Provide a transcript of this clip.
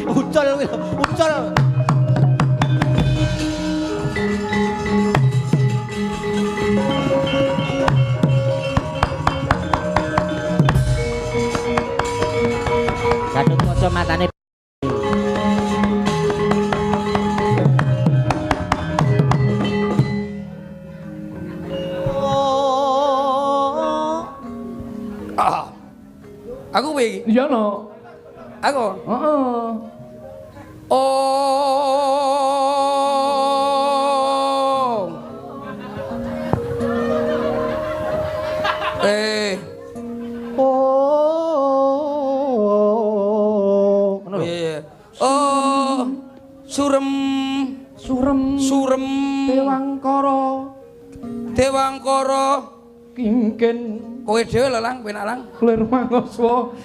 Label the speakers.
Speaker 1: Ucul kuwi lho, ucul. Gatut kaca matane.
Speaker 2: Aku kowe iki.
Speaker 3: Iya no.
Speaker 2: Aku.
Speaker 3: Heeh.
Speaker 2: Oh.
Speaker 1: Oh. Ngono lho.
Speaker 2: Iya. Oh. Surem. Surem. Dewangkara.
Speaker 3: Kingkin.
Speaker 2: Kowe dhewe lho lang, penak lang.
Speaker 3: Lir mangoswa.